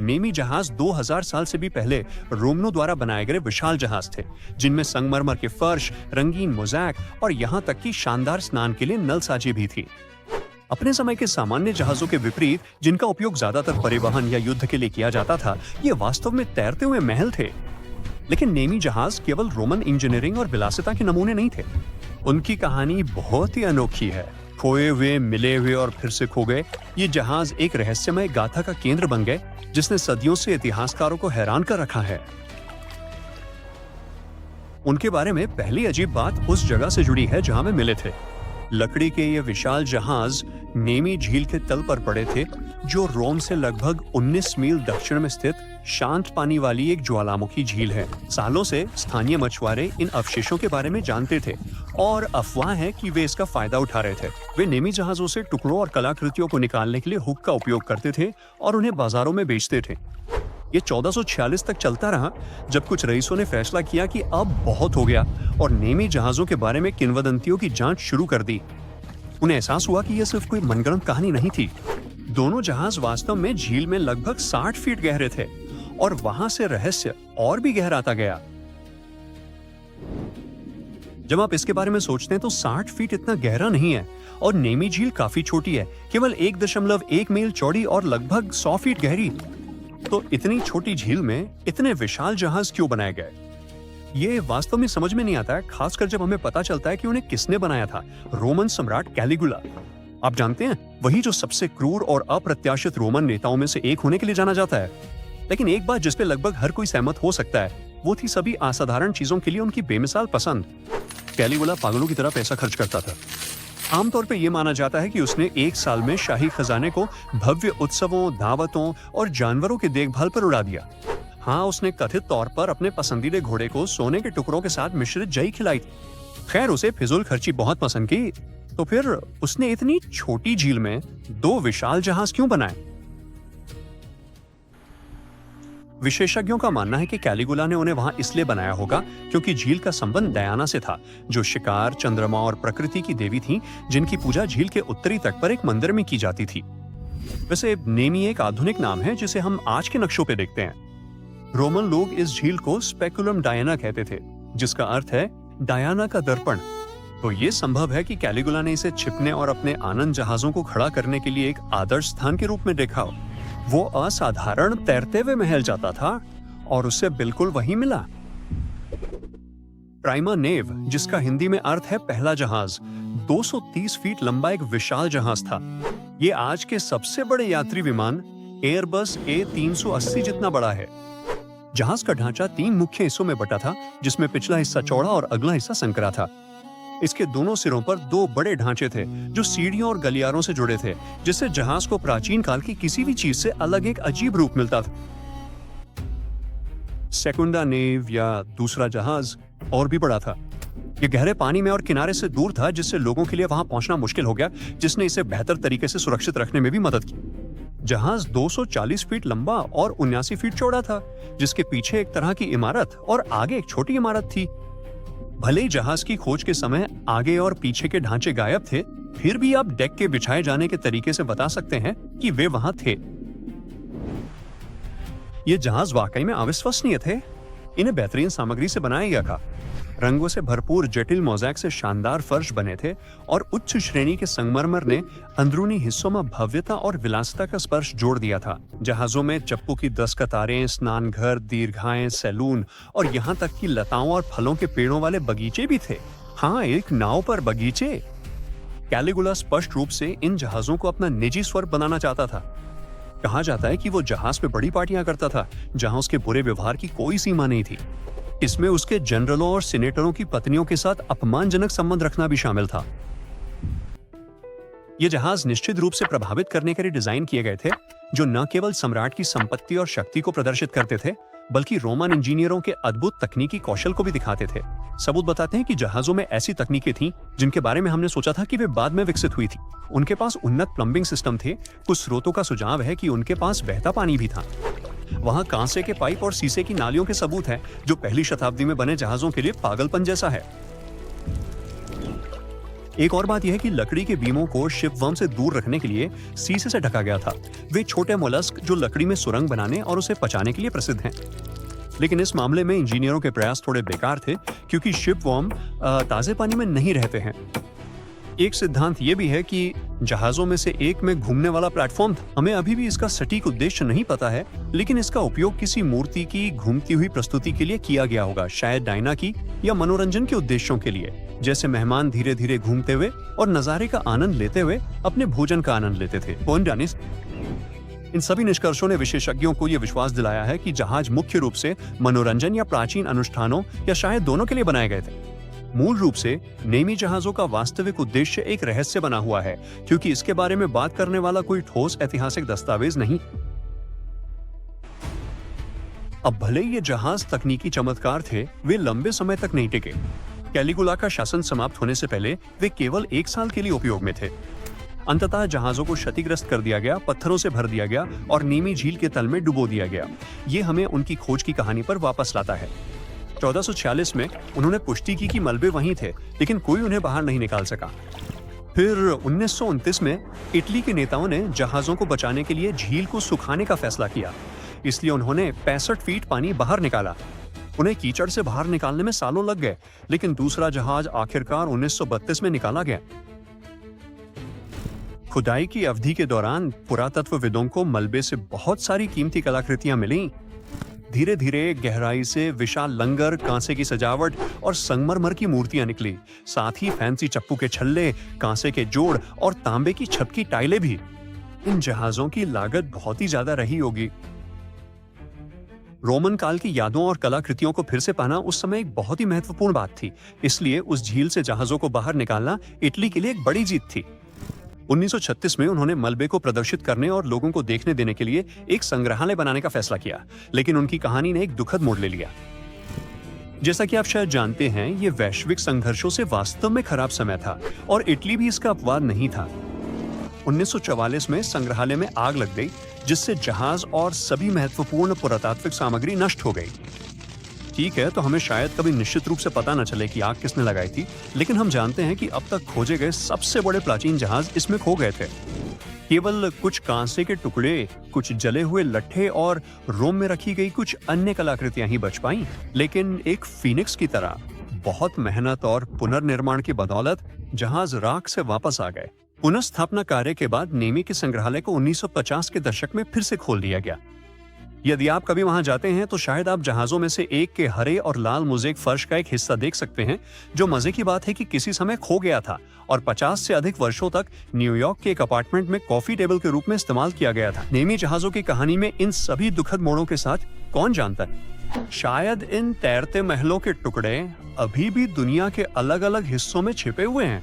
नेमी जहाज 2000 साल से भी पहले रोमनों द्वारा बनाए गए विशाल जहाज थे, जिनमें संगमरमर के फर्श, रंगीन मोज़ैक और यहाँ तक कि शानदार स्नान के लिए नलसाजी भी थी। अपने समय के सामान्य जहाजों के विपरीत, जिनका उपयोग ज्यादातर परिवहन या युद्ध के लिए किया जाता था, ये वास्तव में तैरते हुए महल थे। लेकिन नेमी जहाज केवल रोमन इंजीनियरिंग और विलासिता के नमूने नहीं थे। उनकी कहानी बहुत ही अनोखी है। खोए हुए, मिले हुए और फिर से खो गए, ये जहाज एक रहस्यमय गाथा का केंद्र बन गए, जिसने सदियों से इतिहासकारों को हैरान कर रखा है। उनके बारे में पहली अजीब बात उस जगह से जुड़ी है जहां वे मिले थे। लकड़ी के ये विशाल जहाज नेमी झील के तल पर पड़े थे, जो रोम से लगभग 19 मील दक्षिण में स्थित शांत पानी वाली एक ज्वालामुखी झील है। सालों से स्थानीय मछुआरे इन अवशेषों के बारे में जानते थे और अफवाह है कि वे इसका फायदा उठा रहे थे। वे नेमी जहाजों से टुकड़ों और कलाकृतियों को निकालने के लिए हुक का उपयोग करते थे और उन्हें बाजारों में बेचते थे। ये 1446 तक चलता रहा, जब कुछ रईसों ने फैसला किया कि अब बहुत हो गया और नेमी जहाजों के बारे में किंवदंतियों की जांच शुरू कर दी। उन्हें एहसास हुआ कि यह सिर्फ कोई मनगढ़ंत कहानी नहीं थी। दोनों जहाज वास्तव में झील में लगभग 60 फीट गहरे थे और वहां से रहस्य और भी गहराता गया। जब आप इसके बारे में सोचते हैं तो 60 फीट इतना गहरा नहीं है और नेमी झील काफी छोटी है, केवल 1.1 मील चौड़ी और लगभग 100 फीट गहरी। तो इतनी छोटी झील में इतने विशाल जहाज क्यों बनाए गए? ये वास्तव में समझ में नहीं आता है, खासकर जब हमें पता चलता है कि उन्हें किसने बनाया था। रोमन सम्राट कैलिगुला, आप जानते हैं, वही जो सबसे क्रूर और अप्रत्याशित रोमन नेताओं में से एक होने के लिए जाना जाता है। लेकिन एक बात जिस पे लगभग हर कोई सहमत हो सकता है, वो थी सभी असाधारण चीजों के लिए उनकी बेमिसाल पसंद। कैलिगुला पागलों की तरह पैसा खर्च करता था। आमतौर पर यह माना जाता है कि उसने एक साल में शाही खजाने को भव्य उत्सवों, दावतों और जानवरों की देखभाल पर उड़ा दिया। हाँ, उसने कथित तौर पर अपने पसंदीदे घोड़े को सोने के टुकड़ों के साथ मिश्रित जई खिलाई थी। खैर, उसे फिजूल खर्ची बहुत पसंद की, तो फिर उसने इतनी छोटी झील में 2 विशाल जहाज क्यों बनाए? विशेषज्ञों का मानना है कि कैलिगुला ने उन्हें वहां इसलिए बनाया होगा क्योंकि झील का संबंध डायना से था, जो शिकार, चंद्रमा और प्रकृति की देवी थी, जिनकी पूजा झील के उत्तरी तट पर एक मंदिर में की जाती थी। वैसे नेमी एक आधुनिक नाम है जिसे हम आज के नक्शों पे देखते हैं। रोमन लोग इस झील को स्पेकुलम डायना कहते थे, जिसका अर्थ है डायना का दर्पण। तो ये संभव है कि कैलिगुला ने इसे छिपने और अपने आनंद जहाजों को खड़ा करने के लिए एक आदर्श स्थान के रूप में देखा हो। वो असाधारण तैरते हुए महल जाता था और उसे बिल्कुल वही मिला। प्राइमा नेव, जिसका हिंदी में अर्थ है पहला जहाज, 230 फीट लंबा एक विशाल जहाज था। ये आज के सबसे बड़े यात्री विमान एयरबस A380 जितना बड़ा है। जहाज का ढांचा 3 मुख्य हिस्सों में बटा था, जिसमें पिछला हिस्सा चौड़ा और अगला हिस्सा संकरा था। इसके दोनों सिरों पर 2 बड़े ढांचे थे जो सीढ़ियों और गलियारों से जुड़े थे, जिससे जहाज को प्राचीन काल की किसी भी चीज से अलग एक अजीब रूप मिलता था। सेकुंडा नेव या दूसरा जहाज और भी बड़ा था। ये गहरे पानी में और किनारे से दूर था, जिससे लोगों के लिए वहां पहुंचना मुश्किल हो गया, जिसने इसे बेहतर तरीके से सुरक्षित रखने में भी मदद की। जहाज 240 फीट लंबा और 79 फीट चौड़ा था, जिसके पीछे एक तरह की इमारत और आगे एक छोटी इमारत थी। भले ही जहाज की खोज के समय आगे और पीछे के ढांचे गायब थे, फिर भी आप डेक के बिछाए जाने के तरीके से बता सकते हैं कि वे वहां थे। ये जहाज वाकई में अविश्वसनीय थे। इन्हें बेहतरीन सामग्री से बनाया गया था। रंगों से भरपूर जटिल मोज़ैक से शानदार फर्श बने थे और उच्च श्रेणी के संगमरमर ने अंदरूनी हिस्सों में भव्यता और विलासिता का स्पर्श जोड़ दिया था। जहाजों में चप्पू की 10 कतारें, स्नान घर, दीर्घाएं, सैलून और यहाँ तक कि लताओं और फलों के पेड़ों वाले बगीचे भी थे। हाँ, एक नाव पर बगीचे। कैलिगुला स्पष्ट रूप से इन जहाजों को अपना निजी स्वर बनाना चाहता था। कहा जाता है कि वो जहाज पे बड़ी पार्टियां करता था, जहां उसके बुरे व्यवहार की कोई सीमा नहीं थी। इसमें उसके जनरलों और सीनेटरों की पत्नियों के साथ अपमानजनक संबंध रखना भी शामिल था। ये जहाज निश्चित रूप से प्रभावित करने के लिए डिजाइन किए गए थे, जो न केवल सम्राट की संपत्ति और शक्ति को प्रदर्शित करते थे, बल्कि रोमन इंजीनियरों के अद्भुत तकनीकी कौशल को भी दिखाते थे। सबूत बताते हैं कि जहाजों में ऐसी तकनीकें थीं जिनके बारे में हमने सोचा था कि वे बाद में विकसित हुई थी। उनके पास उन्नत प्लम्बिंग सिस्टम थे। कुछ स्रोतों का सुझाव है कि उनके पास बहता पानी भी था। वहां कांसे के पाइप और शीशे की नालियों के सबूत हैं, जो पहली शताब्दी में बने जहाजों के लिए पागलपन जैसा है। एक और बात यह है कि लकड़ी के बीमों को शिपवर्म से दूर रखने के लिए शीशे से ढका गया था। वे छोटे मोलस्क जो लकड़ी में सुरंग बनाने और उसे पचाने के लिए प्रसिद्ध हैं। लेकिन इस मामले में इंजीनियरों के प्रयास थोड़े बेकार थे, क्योंकि शिपवर्म ताजे पानी में नहीं रहते हैं। एक सिद्धांत यह भी है कि जहाजों में से एक में घूमने वाला प्लेटफॉर्म था। हमें अभी भी इसका सटीक उद्देश्य नहीं पता है, लेकिन इसका उपयोग किसी मूर्ति की घूमती हुई प्रस्तुति के लिए किया गया होगा, शायद डायना की या मनोरंजन के उद्देश्यों के लिए, जैसे मेहमान धीरे धीरे घूमते हुए और नजारे का आनंद लेते हुए अपने भोजन का आनंद लेते थे। इन सभी निष्कर्षों ने विशेषज्ञों को यह विश्वास दिलाया है कि जहाज मुख्य रूप से मनोरंजन या प्राचीन अनुष्ठानों या शायद दोनों के लिए बनाए गए थे। मूल रूप से नेमी जहाजों का वास्तविक उद्देश्य एक रहस्य बना हुआ है, क्योंकि इसके बारे में बात करने वाला कोई ठोस ऐतिहासिक दस्तावेज नहीं। अब भले ही ये जहाज तकनीकी चमत्कार थे, वे लंबे समय तक नहीं टिके। कैलिगुला का शासन समाप्त होने से पहले वे केवल 1 साल के लिए उपयोग में थे। अंततः जहाजों को क्षतिग्रस्त कर दिया गया, पत्थरों से भर दिया गया और नेमी झील के तल में डुबो दिया गया। ये हमें उनकी खोज की कहानी पर वापस लाता है। 1446 में उन्होंने पुष्टि की कि मलबे वहीं थे, लेकिन कोई उन्हें बाहर नहीं निकाल सका। फिर 1929 में इटली के नेताओं ने जहाजों को बचाने के लिए झील को सुखाने का फैसला किया। इसलिए उन्होंने 65 फीट पानी बाहर निकाला। उन्हें कीचड़ से बाहर निकालने में सालों लग गए, लेकिन दूसरा जहाज आखिरकार 1932 में निकाला गया। खुदाई की अवधि के दौरान पुरातत्वविदों को मलबे से बहुत सारी कीमती कलाकृतियां मिली। धीरे धीरे गहराई से विशाल लंगर, कांसे की सजावट और संगमरमर की मूर्तियां निकली। साथ ही फैंसी चप्पू के छल्ले, कांसे के जोड़ और तांबे की छत की टाइलें भी। इन जहाजों की लागत बहुत ही ज्यादा रही होगी। रोमन काल की यादों और कलाकृतियों को फिर से पाना उस समय एक बहुत ही महत्वपूर्ण बात थी। इसलिए उस झील से जहाजों को बाहर निकालना इटली के लिए एक बड़ी जीत थी। 1936 में उन्होंने मलबे को प्रदर्शित करने और लोगों को देखने देने के लिए एक संग्रहालय बनाने का फैसला किया, लेकिन उनकी कहानी ने एक दुखद मोड़ ले लिया। जैसा कि आप शायद जानते हैं, ये वैश्विक संघर्षों से वास्तव में खराब समय था और इटली भी इसका अपवाद नहीं था। 1944 में संग्रहालय में आग लग गई, जिससे जहाज और सभी महत्वपूर्ण पुरातात्विक सामग्री नष्ट हो गई। ठीक है, तो हमें शायद कभी निश्चित रूप से पता न चले कि आग किसने लगाई थी, लेकिन हम जानते हैं कि अब तक खोजे गए सबसे बड़े प्राचीन जहाज इसमें खो गए थे। केवल कुछ कांसे के टुकड़े, कुछ जले हुए लट्ठे और रोम में रखी गई कुछ अन्य कलाकृतियां ही बच पाईं। लेकिन एक फीनिक्स की तरह बहुत मेहनत और पुनर्निर्माण की बदौलत जहाज राख से वापस आ गए। पुनर्स्थापना कार्य के बाद नेमी के संग्रहालय को 1950 के दशक में फिर से खोल दिया गया। यदि आप कभी वहां जाते हैं तो शायद आप जहाजों में से एक के हरे और लाल मोज़ेक फर्श का एक हिस्सा देख सकते हैं, जो मजे की बात है कि किसी समय खो गया था और 50 से अधिक वर्षों तक न्यूयॉर्क के एक अपार्टमेंट में कॉफी टेबल के रूप में इस्तेमाल किया गया था। नेमी जहाजों की कहानी में इन सभी दुखद मोड़ों के साथ कौन जानता है, शायद इन तैरते महलों के टुकड़े अभी भी दुनिया के अलग अलग हिस्सों में छिपे हुए हैं।